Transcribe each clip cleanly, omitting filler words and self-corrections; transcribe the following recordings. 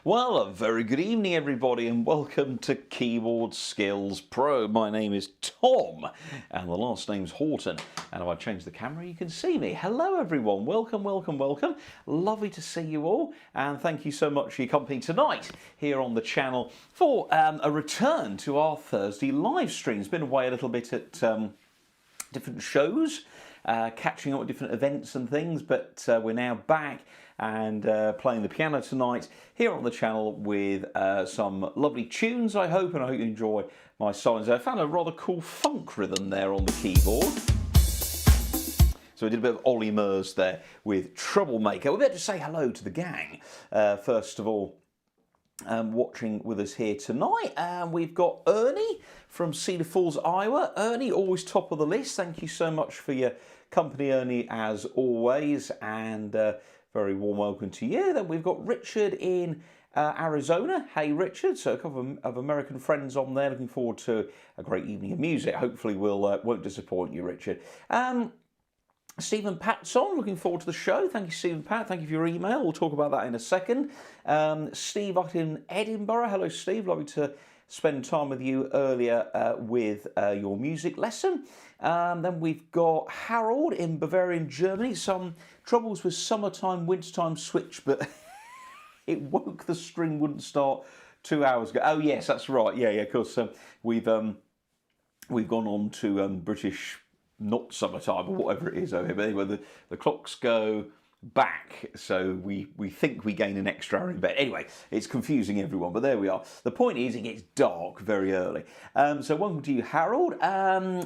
Well, a very good evening, everybody, and welcome to Keyboard Skills Pro. My name is Tom, and the last name's Horton. And if I change the camera, you can see me. Hello, everyone. Welcome, welcome, welcome. Lovely to see you all, and thank you so much for your company tonight here on the channel for a return to our Thursday live stream. It's been away a little bit at different shows, catching up with different events and things, but we're now back and playing the piano tonight here on the channel with some lovely tunes, I hope, and I hope you enjoy my songs. I found a rather cool funk rhythm there on the keyboard. So we did a bit of Ollie Murs there with Troublemaker. We better just say hello to the gang, first of all. Watching with us here tonight, we've got Ernie from Cedar Falls, Iowa. Ernie, always top of the list. Thank you so much for your company, Ernie, as always, and very warm welcome to you. Then we've got Richard in Arizona. Hey, Richard. So a couple of American friends on there. Looking forward to a great evening of music. Hopefully won't disappoint you, Richard. Stephen Patson, looking forward to the show. Thank you, Stephen Pat. Thank you for your email. We'll talk about that in a second. Steve up in Edinburgh. Hello, Steve. Lovely to spend time with you earlier with your music lesson. Then we've got Harold in Bavarian, Germany. Some troubles with summertime, wintertime switch, but it woke the string wouldn't start 2 hours ago. Oh, yes, that's right. Yeah, of course. We've gone on to British, not summertime or whatever it is over here, but anyway, the clocks go back, so we think we gain an extra hour in bed. Anyway, it's confusing everyone, but there we are. The point is, it gets dark very early. So welcome to you, Harold.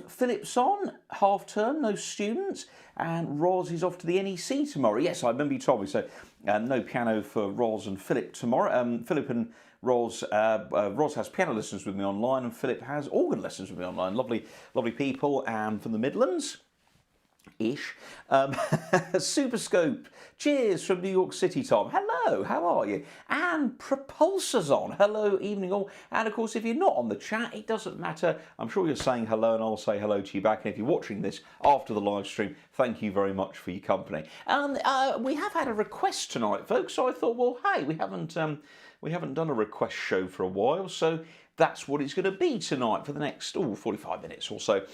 Philip's on, half term, no students, and Roz is off to the NEC tomorrow. Yes, I remember you told me, so no piano for Roz and Philip tomorrow. Philip and Roz has piano lessons with me online, and Philip has organ lessons with me online. Lovely people, and from the Midlands. Ish. Superscope, cheers from New York City, Tom. Hello, how are you? And Propulsor's on. Hello, evening all. And of course, if you're not on the chat, it doesn't matter. I'm sure you're saying hello, and I'll say hello to you back. And if you're watching this after the live stream, thank you very much for your company. We have had a request tonight, folks. So I thought, well, hey, we haven't done a request show for a while, so that's what it's going to be tonight for the next 45 minutes or so.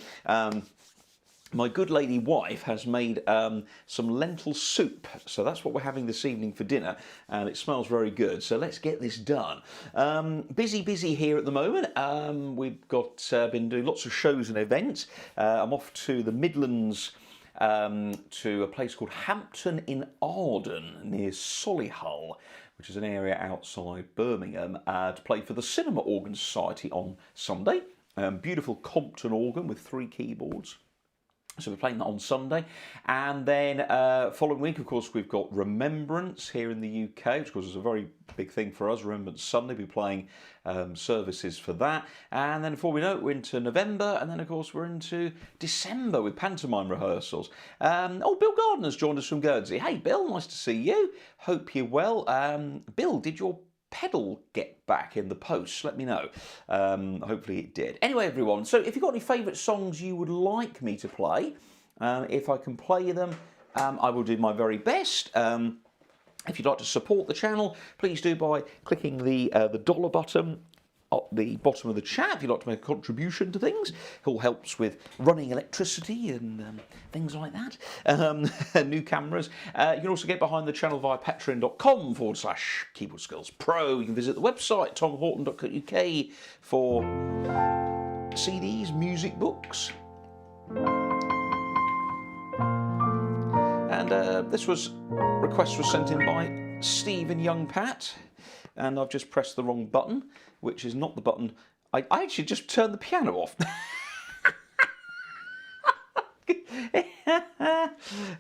My good lady wife has made some lentil soup, so that's what we're having this evening for dinner, and it smells very good, so let's get this done. Busy here at the moment. We've been doing lots of shows and events. I'm off to the Midlands to a place called Hampton in Arden near Solihull, which is an area outside Birmingham, to play for the Cinema Organ Society on Sunday. Beautiful Compton organ with 3 keyboards. So we're playing that on Sunday, and then following week, of course, we've got Remembrance here in the UK, which of course is a very big thing for us. Remembrance Sunday, we'll be playing services for that, and then before we know it, we're into November, and then of course we're into December with pantomime rehearsals. Bill Gardner's joined us from Guernsey. Hey, Bill, nice to see you. Hope you're well. Bill, did your pedal get back in the post? Let me know. Hopefully it did. Anyway, everyone, so if you've got any favourite songs you would like me to play, if I can play them, I will do my very best. If you'd like to support the channel, please do by clicking the dollar button at the bottom of the chat if you'd like to make a contribution to things. It all helps with running electricity and things like that. New cameras. You can also get behind the channel via patron.com/keyboardskillspro. You can visit the website tomhorton.co.uk for CDs, music books. And this request was sent in by Steve and Young Pat, and I've just pressed the wrong button, which is not the button. I actually just turned the piano off.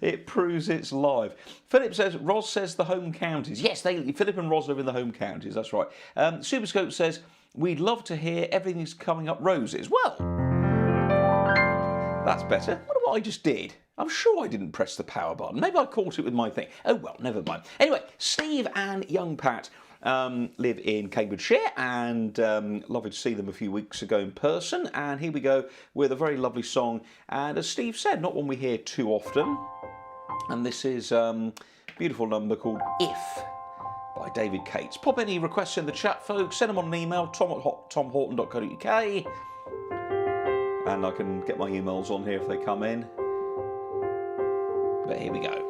It proves it's live. Philip says, Roz says the home counties. Yes, Philip and Roz live in the home counties, that's right. Superscope says, we'd love to hear Everything's Coming Up Roses. Well, that's better. I wonder what I just did. I'm sure I didn't press the power button. Maybe I caught it with my thing. Oh, well, never mind. Anyway, Steve and Young Pat live in Cambridgeshire, and lovely to see them a few weeks ago in person. And here we go with a very lovely song, and as Steve said, not one we hear too often, and this is a beautiful number called If by David Cates. Pop any requests in the chat, folks. Send them on an email, tom@tomhorton.co.uk, and I can get my emails on here if they come in. But here we go.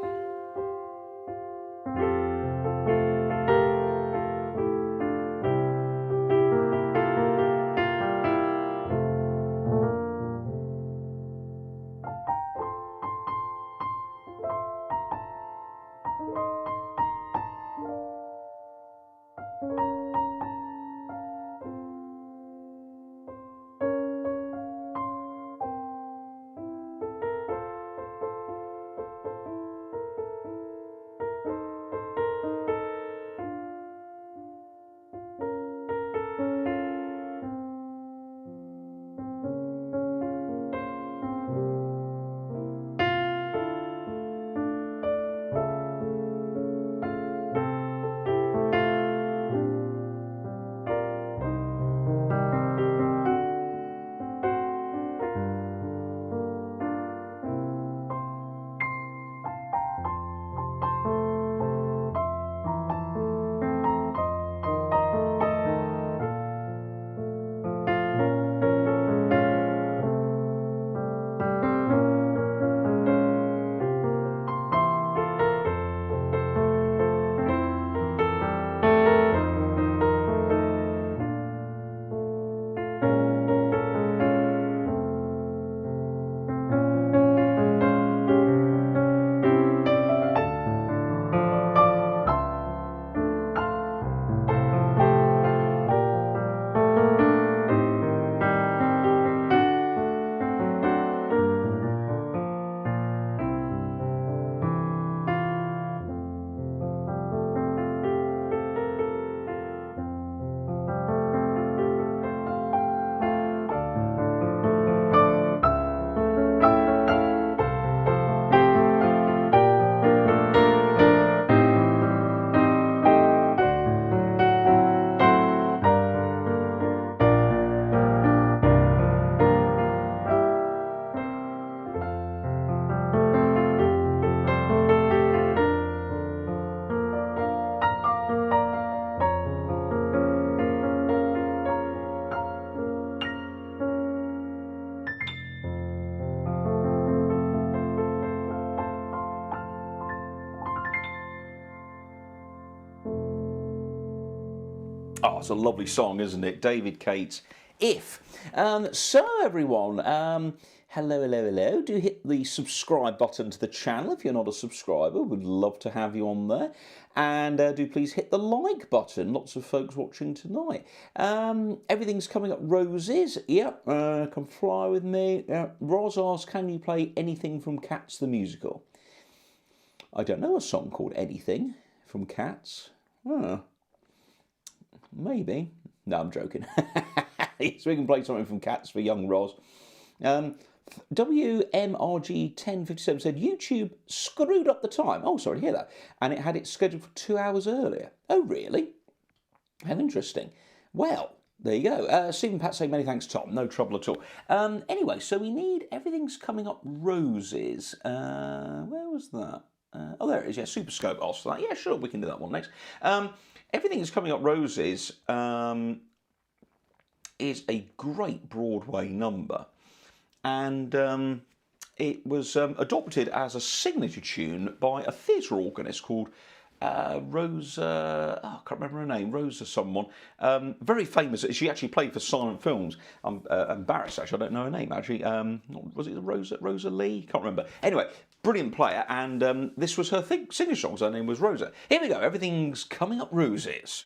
Oh, it's a lovely song, isn't it? David Cates, If. So, everyone, hello. Do hit the subscribe button to the channel if you're not a subscriber. We'd love to have you on there. And do please hit the like button. Lots of folks watching tonight. Everything's coming up roses. Yep, come fly with me. Roz asks, can you play anything from Cats the Musical? I don't know a song called Anything from Cats. Maybe. No, I'm joking. Yes, we can play something from Cats for young Roz. WMRG1057 said, YouTube screwed up the time. Oh, sorry to hear that. And it had it scheduled for 2 hours earlier. Oh, really? How interesting. Well, there you go. Stephen Pat saying, many thanks, Tom. No trouble at all. Anyway, so we need Everything's Coming Up Roses. Where was that? Oh, there it is. Yeah, Super Scope asked for that. Yeah, sure, we can do that one next. Everything's Coming Up Roses is a great Broadway number. And it was adopted as a signature tune by a theatre organist called Rosa, I can't remember her name, Rosa someone, very famous. She actually played for silent films. I'm embarrassed, actually, I don't know her name, actually. Was it Rosa Lee? Can't remember. Anyway, brilliant player, and this was her signature song, so her name was Rosa. Here we go, Everything's Coming Up Roses.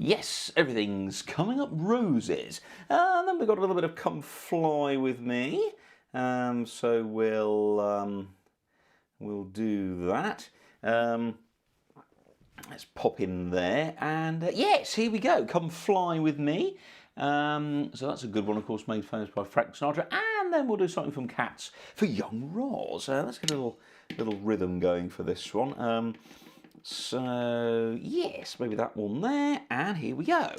Yes, everything's coming up roses. And then we've got a little bit of Come Fly With Me. So we'll do that. Let's pop in there, and yes, here we go. Come Fly With Me. So that's a good one, of course, made famous by Frank Sinatra. And then we'll do something from Cats for Young Roz. Let's get a little rhythm going for this one. So yes, maybe that one there, and here we go.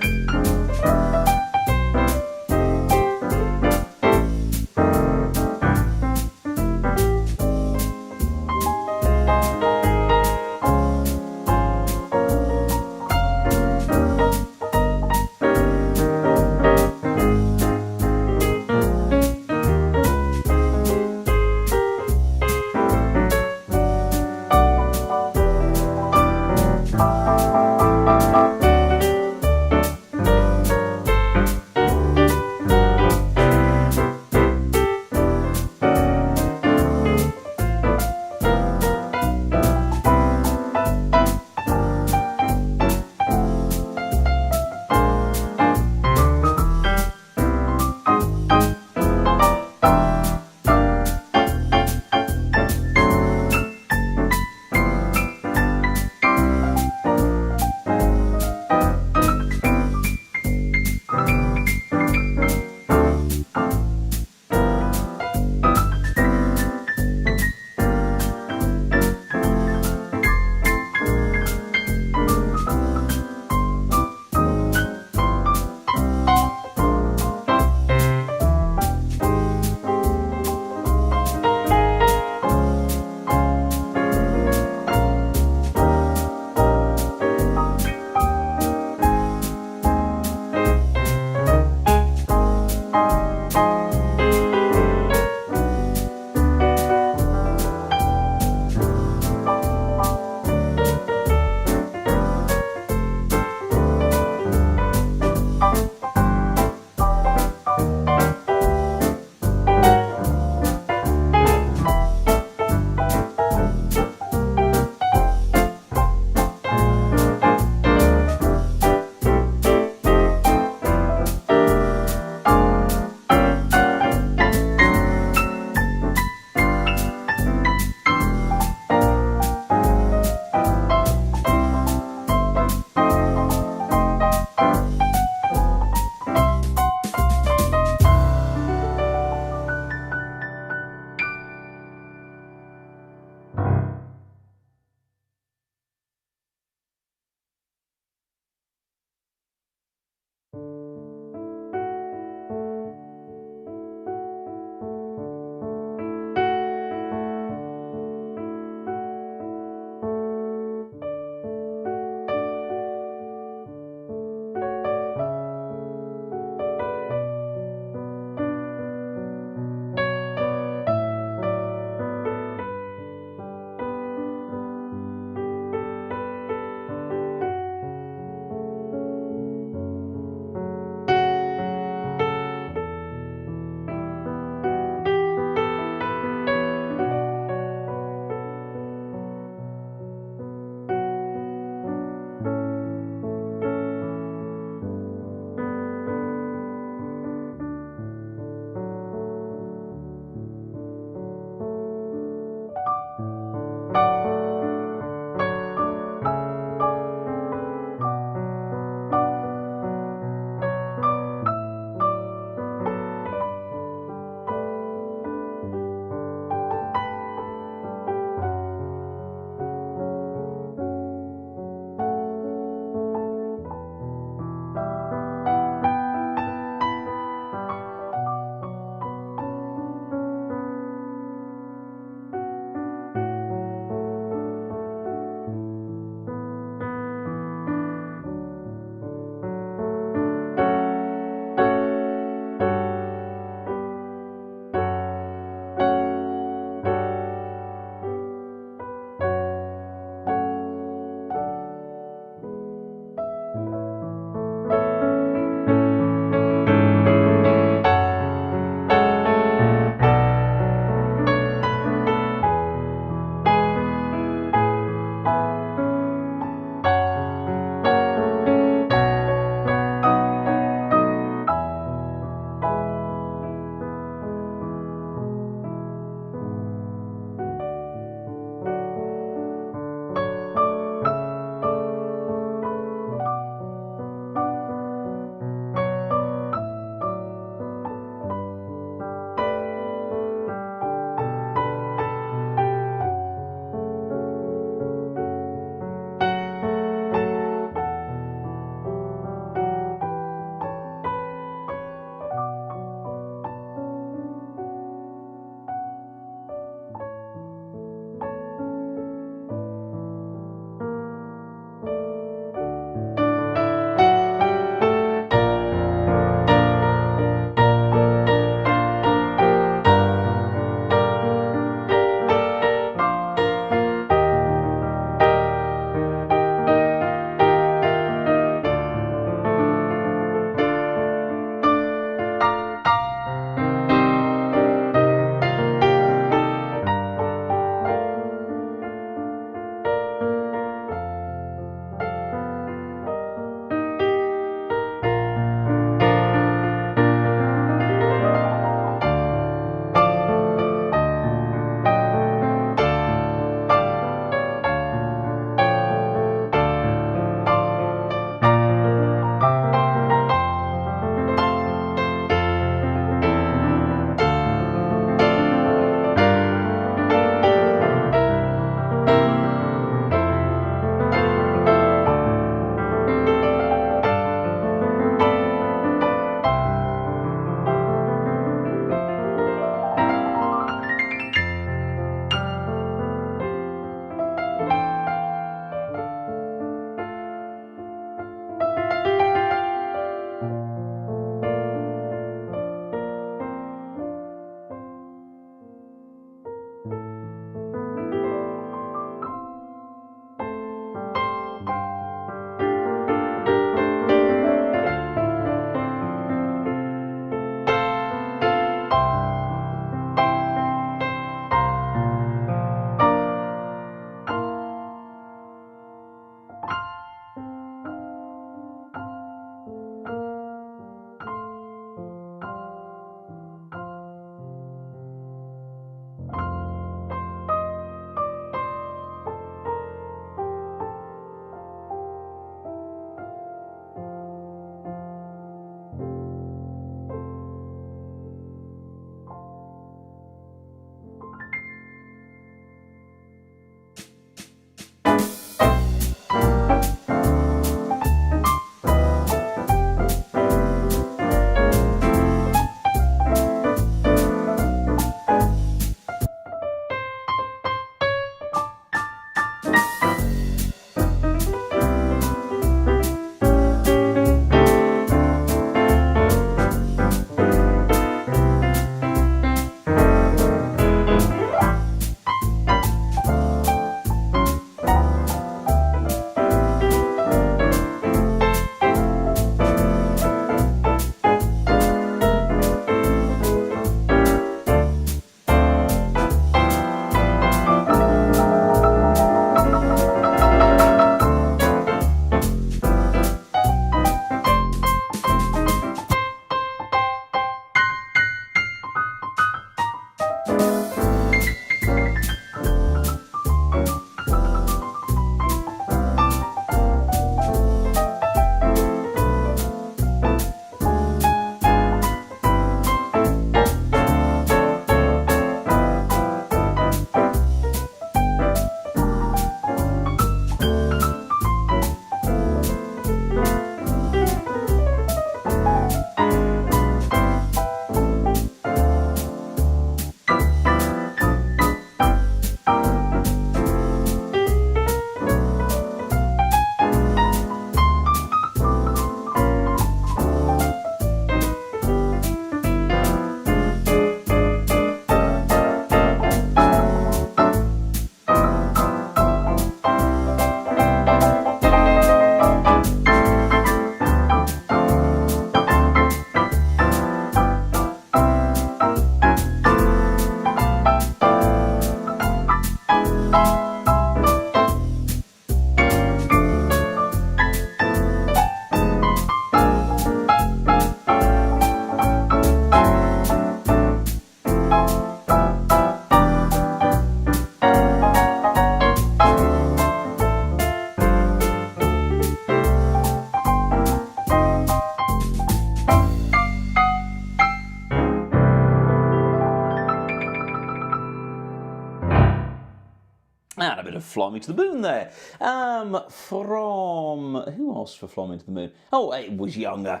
And a bit of Fly Me to the Moon there. From... Who asked for Fly Me to the Moon? Oh, it was young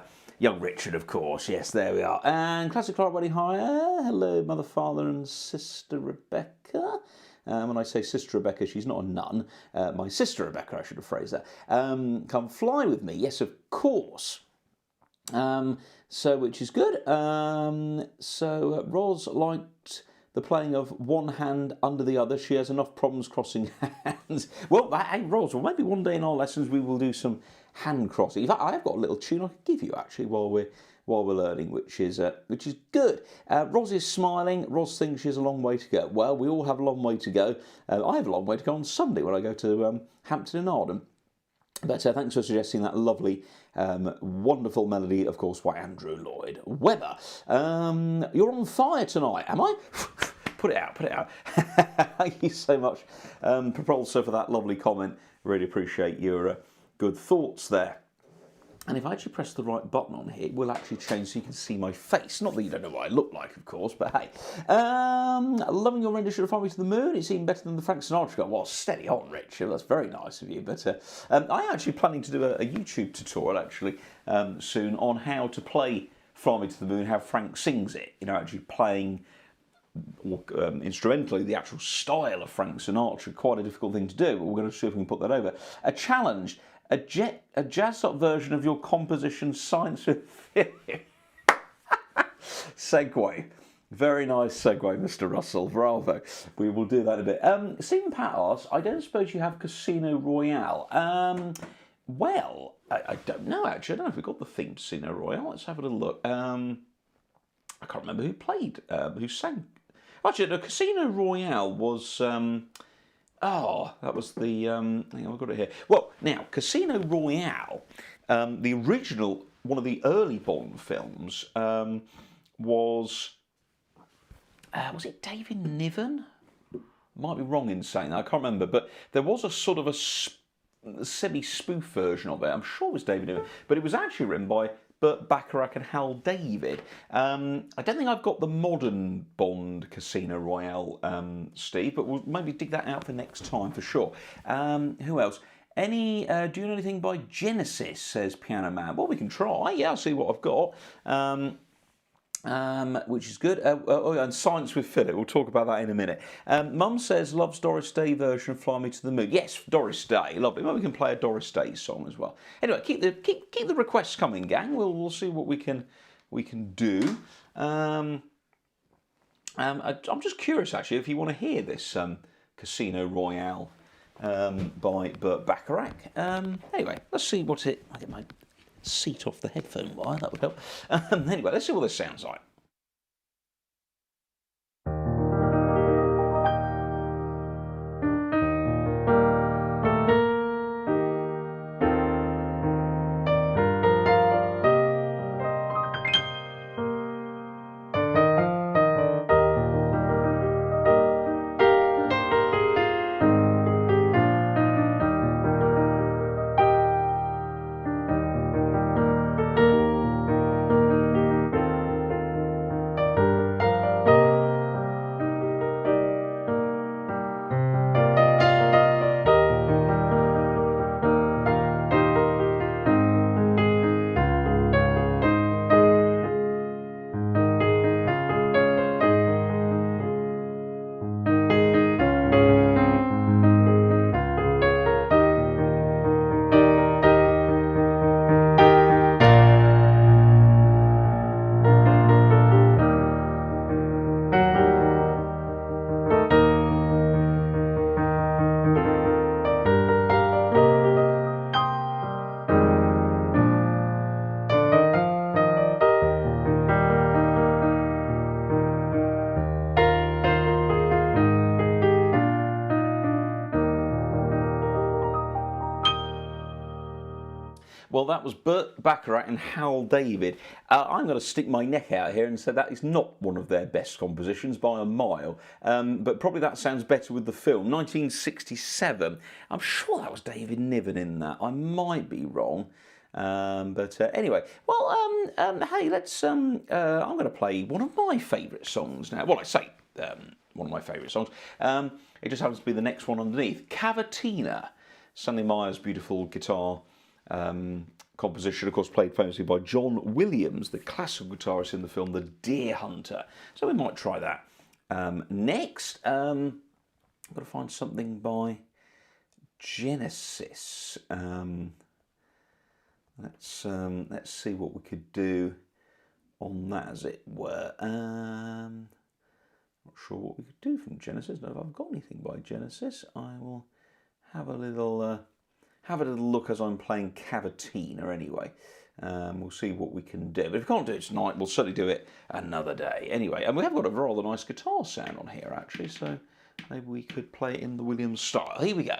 Richard, of course. Yes, there we are. And Classic Clark Wedding Hire. Hello, Mother, Father and Sister Rebecca. When I say Sister Rebecca, she's not a nun. My sister Rebecca, I should have phrased that. Come fly with me. Yes, of course. Which is good. Ros liked the playing of one hand under the other. She has enough problems crossing hands. Well, hey, Ros, well, maybe one day in our lessons we will do some hand crossing. In fact, I have got a little tune I could give you actually while we're learning, which is good. Ros is smiling. Ros thinks she has a long way to go. Well, we all have a long way to go. I have a long way to go on Sunday when I go to Hampton in Arden. But thanks for suggesting that lovely, wonderful melody, of course, by Andrew Lloyd Webber. You're on fire tonight, am I? Put it out. Thank you so much, Propulsor, for that lovely comment. Really appreciate your good thoughts there. And if I actually press the right button on here, it will actually change so you can see my face. Not that you don't know what I look like, of course, but hey. Loving your rendition of Fly Me to the Moon. It's even better than the Frank Sinatra guy. Well, steady on, Richard. That's very nice of you. But I'm actually planning to do a YouTube tutorial, actually, soon on how to play Fly Me to the Moon, how Frank sings it. You know, actually playing instrumentally the actual style of Frank Sinatra. Quite a difficult thing to do, but we're going to see if we can put that over. A challenge. A jazz-up version of your composition Science with Philip. Segue. Very nice segue, Mr. Russell. Bravo. We will do that in a bit. Stephen Pat asks, I don't suppose you have Casino Royale. Well, I don't know, actually. I don't know if we've got the theme to Casino Royale. Let's have a little look. I can't remember who sang. Actually, no, Casino Royale was... that was the... hang on, I've got it here. Well, now, Casino Royale, the original, one of the early Bond films, was it David Niven? Might be wrong in saying that, I can't remember, but there was a sort of a semi-spoof version of it. I'm sure it was David Niven, but it was actually written by Burt Bacharach and Hal David. I don't think I've got the modern Bond Casino Royale, Steve, but we'll maybe dig that out for next time for sure. Who else? Do you know anything by Genesis, says Piano Man? Well, we can try. Yeah, I'll see what I've got. Which is good. And Science with Philip. We'll talk about that in a minute. Mum says loves Doris Day version of Fly Me to the Moon. Yes, Doris Day. Lovely. Maybe we can play a Doris Day song as well. Anyway, keep the requests coming, gang. We'll see what we can do. I'm just curious actually if you want to hear this Casino Royale by Burt Bacharach. Anyway, let's see what it. I get my seat off the headphone wire, that would help. Anyway, let's see what this sounds like. Well, that was Burt Bacharach and Hal David. I'm going to stick my neck out here and say that is not one of their best compositions by a mile. But probably that sounds better with the film. 1967. I'm sure that was David Niven in that. I might be wrong. Anyway, well, hey, let's. I'm going to play one of my favourite songs now. Well, I say one of my favourite songs. It just happens to be the next one underneath. Cavatina, Stanley Meyer's beautiful guitar composition, of course, played famously by John Williams, the classical guitarist in the film The Deer Hunter. So we might try that. Next, I've got to find something by Genesis. Let's see what we could do on that, as it were. Not sure what we could do from Genesis. No, if I've got anything by Genesis, I will have a little look as I'm playing Cavatina anyway. We'll see what we can do. But if we can't do it tonight, we'll certainly do it another day. Anyway, and we have got a rather nice guitar sound on here, actually, so maybe we could play it in the Williams style. Here we go.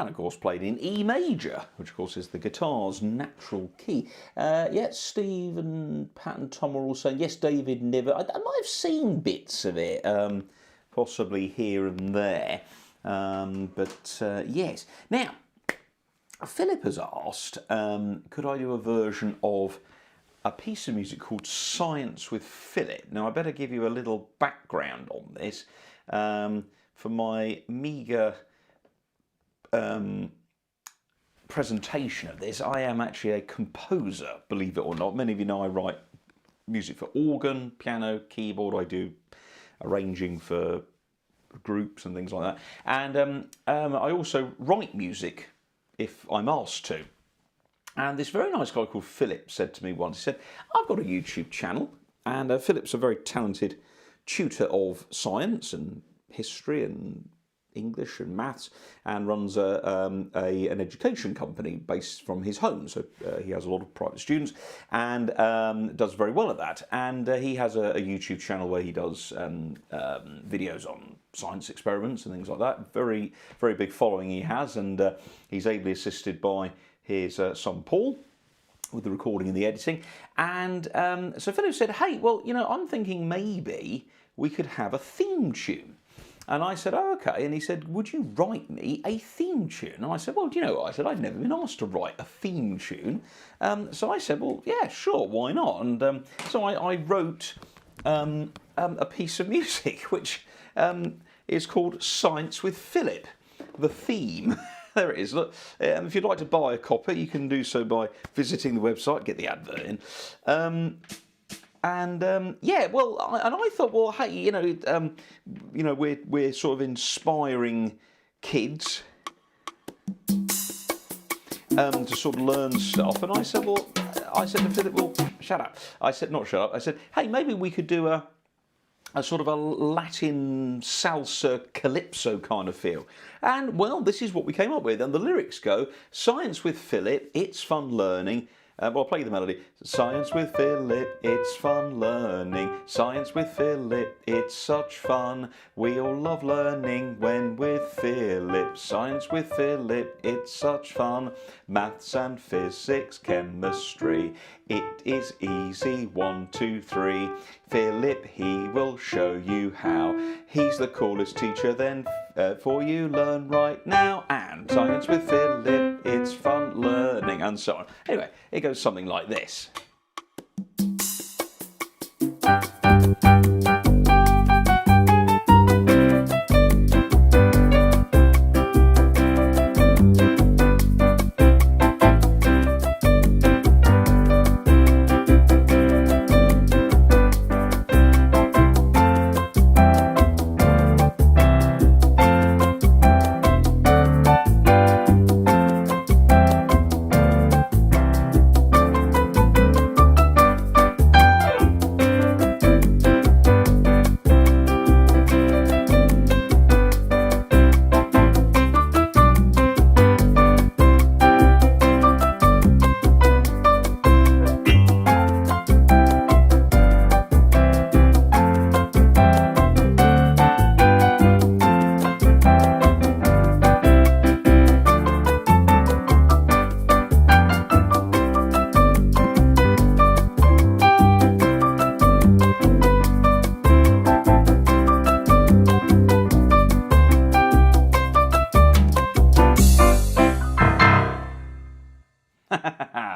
and of course played in E major, which of course is the guitar's natural key. Yes, Steve and Pat and Tom are all saying, yes, David never... I might have seen bits of it, possibly here and there, yes. Now, Philip has asked, could I do a version of a piece of music called Science with Philip. Now I better give you a little background on this. For my meagre presentation of this, I am actually a composer, believe it or not. Many of you know I write music for organ, piano, keyboard. I do arranging for groups and things like that. And I also write music if I'm asked to. And this very nice guy called Philip said to me once, he said, I've got a YouTube channel, and Philip's a very talented tutor of science and history and English and maths, and runs an education company based from his home. So he has a lot of private students and does very well at that. And he has a YouTube channel where he does videos on science experiments and things like that. Very, very big following he has, and he's ably assisted by his son Paul with the recording and the editing. And so Philip said, hey, well, you know, I'm thinking maybe we could have a theme tune. And I said, oh, okay. And he said, would you write me a theme tune? And I said, well, do you know what? I said, I'd never been asked to write a theme tune. So I said, well, yeah, sure, why not? And so I wrote a piece of music, which is called Science with Philip, the theme. There it is. Look, if you'd like to buy a copy, you can do so by visiting the website, get the advert in. Yeah, well, and I thought, well, hey, you know, we're sort of inspiring kids to sort of learn stuff, and I said to Philip, well, shut up. I said, not shut up. I said, hey, maybe we could do a sort of a Latin salsa calypso kind of feel. And, well, this is what we came up with. And the lyrics go, Science with Philip, it's fun learning. Well, I'll play you the melody. Science with Philip, it's fun learning. Science with Philip, it's such fun. We all love learning when with Philip. Science with Philip, it's such fun. Maths and physics, chemistry. It is easy, 1, 2, 3. Philip, he will show you how. He's the coolest teacher then for you. Learn right now. And Science with Philip, it's fun learning, and so on. Anyway, it goes something like this.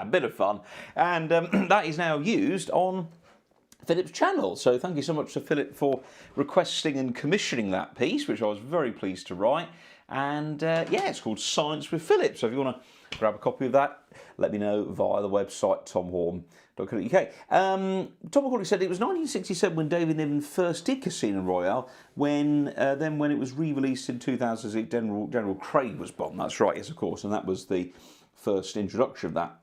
Bit of fun, and that is now used on Philip's channel. So thank you so much to Philip for requesting and commissioning that piece, which I was very pleased to write. And yeah, it's called Science with Philip. So if you want to grab a copy of that, let me know via the website tomhorton.co.uk. Tom Horton said it was 1967 when David Niven first did Casino Royale. Then when it was re-released in 2008, General Craig was Bond. That's right, yes, of course, and that was the first introduction of that.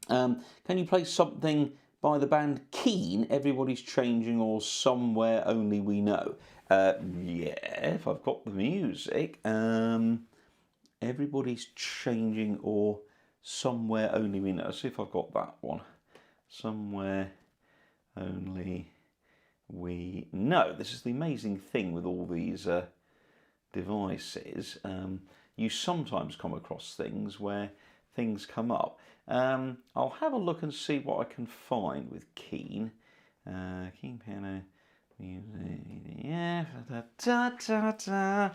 Can you play something by the band Keen, Everybody's Changing, or Somewhere Only We Know? Yeah, if I've got the music. Everybody's Changing or Somewhere Only We Know. Let's see if I've got that one. Somewhere Only We Know. This is the amazing thing with all these devices. You sometimes come across things where things come up. I'll have a look and see what I can find with Keen. Keen piano music. Yeah. Da, da, da,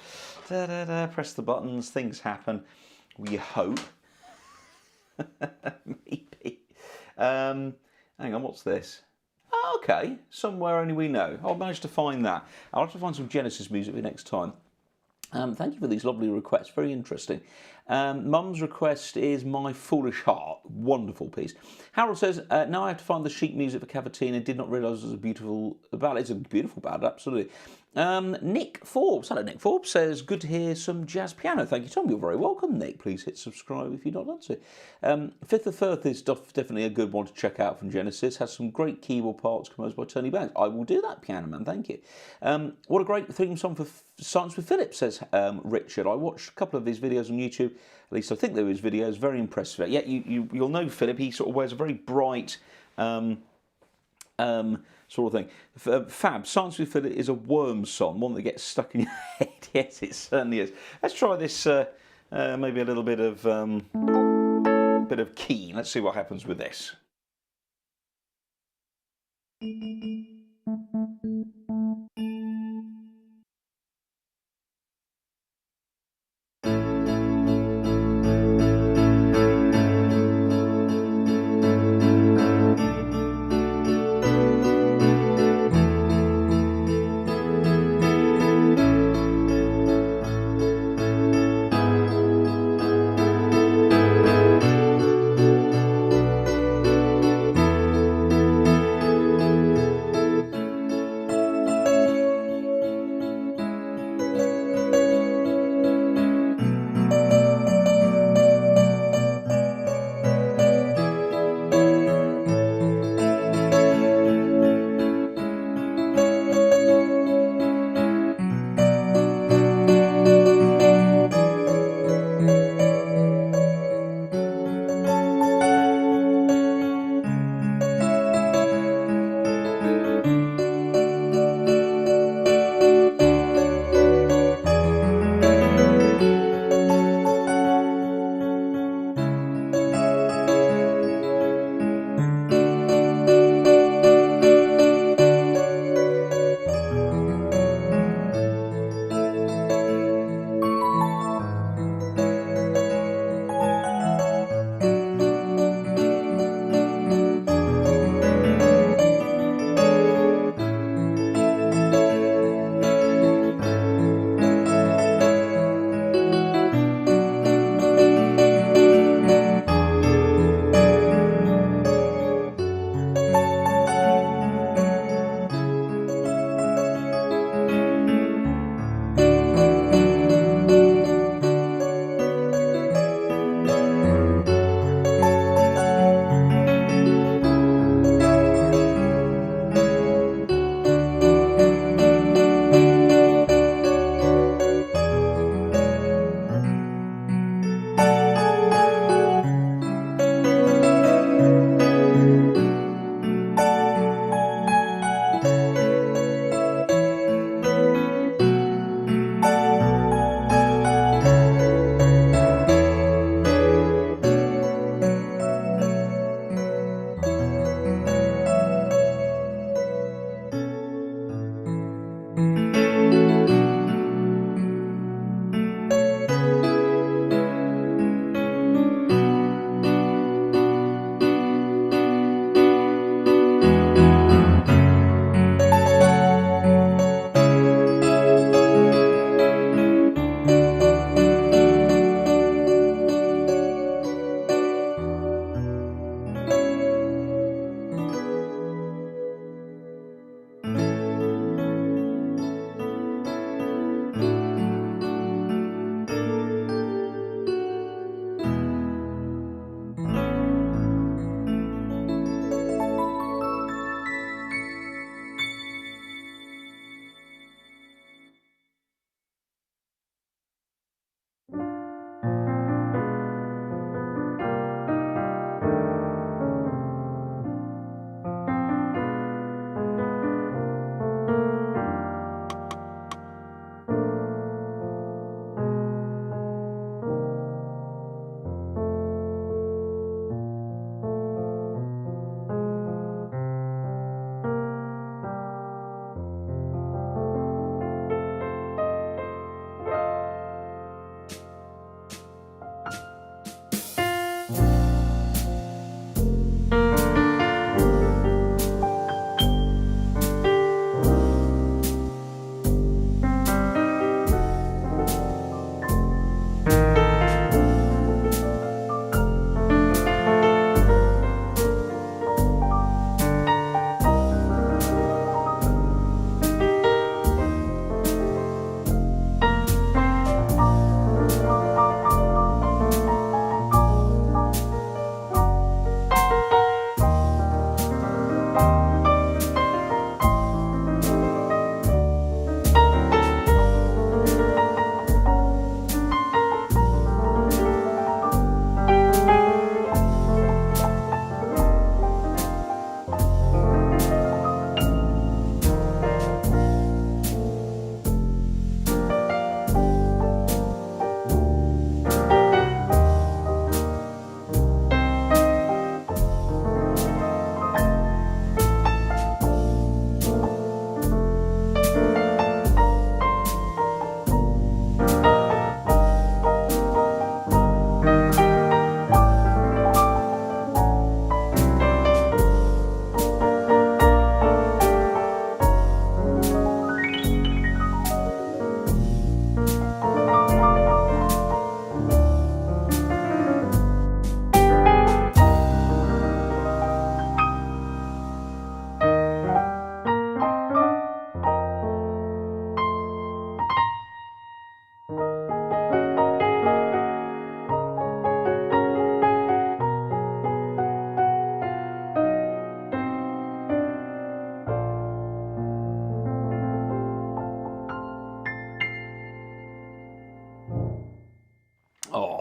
da, da, da. Press the buttons. Things happen. We hope. Maybe. Hang on, what's this? Oh, okay, Somewhere Only We Know. I'll manage to find that. I'll have to find some Genesis music for next time. Thank you for these lovely requests, very interesting. Mum's request is My Foolish Heart, wonderful piece. Harold says, now I have to find the sheet music for Cavatina, did not realise it was a beautiful ballad. It's a beautiful ballad, absolutely. Nick Forbes, hello Nick Forbes, says, good to hear some jazz piano. Thank you, Tom, you're very welcome, Nick. Please hit subscribe if you've not done so. Fifth of Firth is definitely a good one to check out from Genesis, has some great keyboard parts composed by Tony Banks. I will do that, Piano Man, thank you. What a great theme song for Science with Philip, says Richard. I watched a couple of his videos on YouTube, at least I think they were his videos, very impressive. Yeah, you'll know Philip, he sort of wears a very bright sort of thing. Fab, Science with Philip is a worm song, one that gets stuck in your head. Yes, it certainly is. Let's try this, maybe a little bit of key. Let's see what happens with this.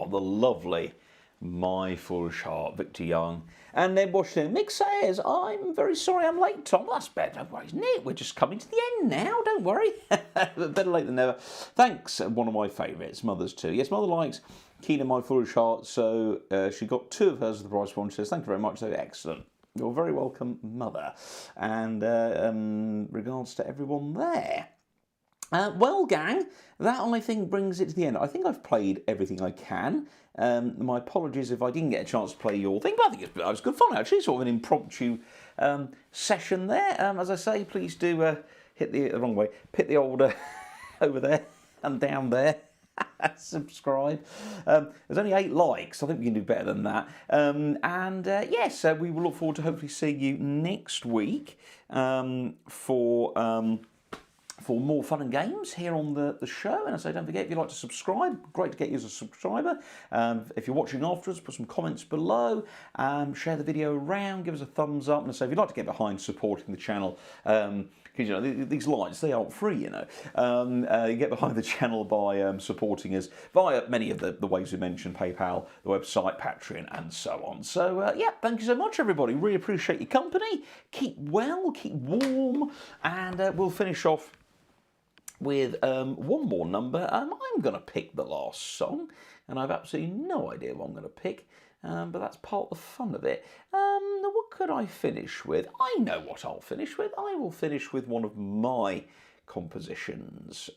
Oh, the lovely My Foolish Heart, Victor Young. And then watching Mick says, I'm very sorry I'm late, Tom. That's better. Don't worry, isn't it? We're just coming to the end now. Don't worry. Better late than never. Thanks. One of my favourites, Mother's too. Yes, Mother likes Keen and My Foolish Heart, so she got 2 of hers at the price one. She says, thank you very much. They're excellent. You're very welcome, Mother. And regards to everyone there. Well, gang, that I think brings it to the end. I think I've played everything I can. My apologies if I didn't get a chance to play your thing, but I think it was good fun, actually. Sort of an impromptu session there. As I say, please do hit the wrong way. Hit the old over there and down there. Subscribe. There's only 8 likes. I think we can do better than that. Yes, we will look forward to hopefully seeing you next week for more fun and games here on the show. And I say, don't forget, if you'd like to subscribe, great to get you as a subscriber. If you're watching afterwards, put some comments below, share the video around, give us a thumbs up. And I say, if you'd like to get behind supporting the channel, because, you know, these lights, they aren't free, you know. You get behind the channel by supporting us via many of the ways we mentioned, PayPal, the website, Patreon, and so on. So, yeah, thank you so much, everybody. Really appreciate your company. Keep well, keep warm, and we'll finish off with one more number. I'm going to pick the last song, and I've absolutely no idea what I'm going to pick, but that's part of the fun of it. What could I finish with? I know what I'll finish with. I will finish with one of my compositions,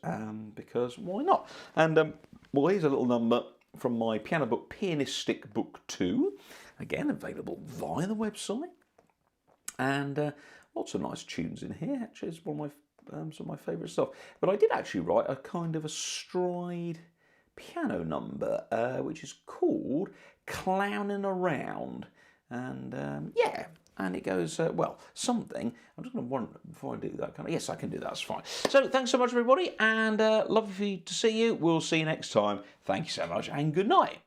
because why not? And, well, here's a little number from my piano book, Pianistic Book 2, again, available via the website, and lots of nice tunes in here. Actually, it's one of my some of my favourite stuff. But I did actually write a kind of a stride piano number, which is called Clowning Around. And yeah, and it goes, well, something. I'm just going to wonder, before I do that, yes, I can do that, that's fine. So thanks so much, everybody, and lovely to see you. We'll see you next time. Thank you so much, and good night.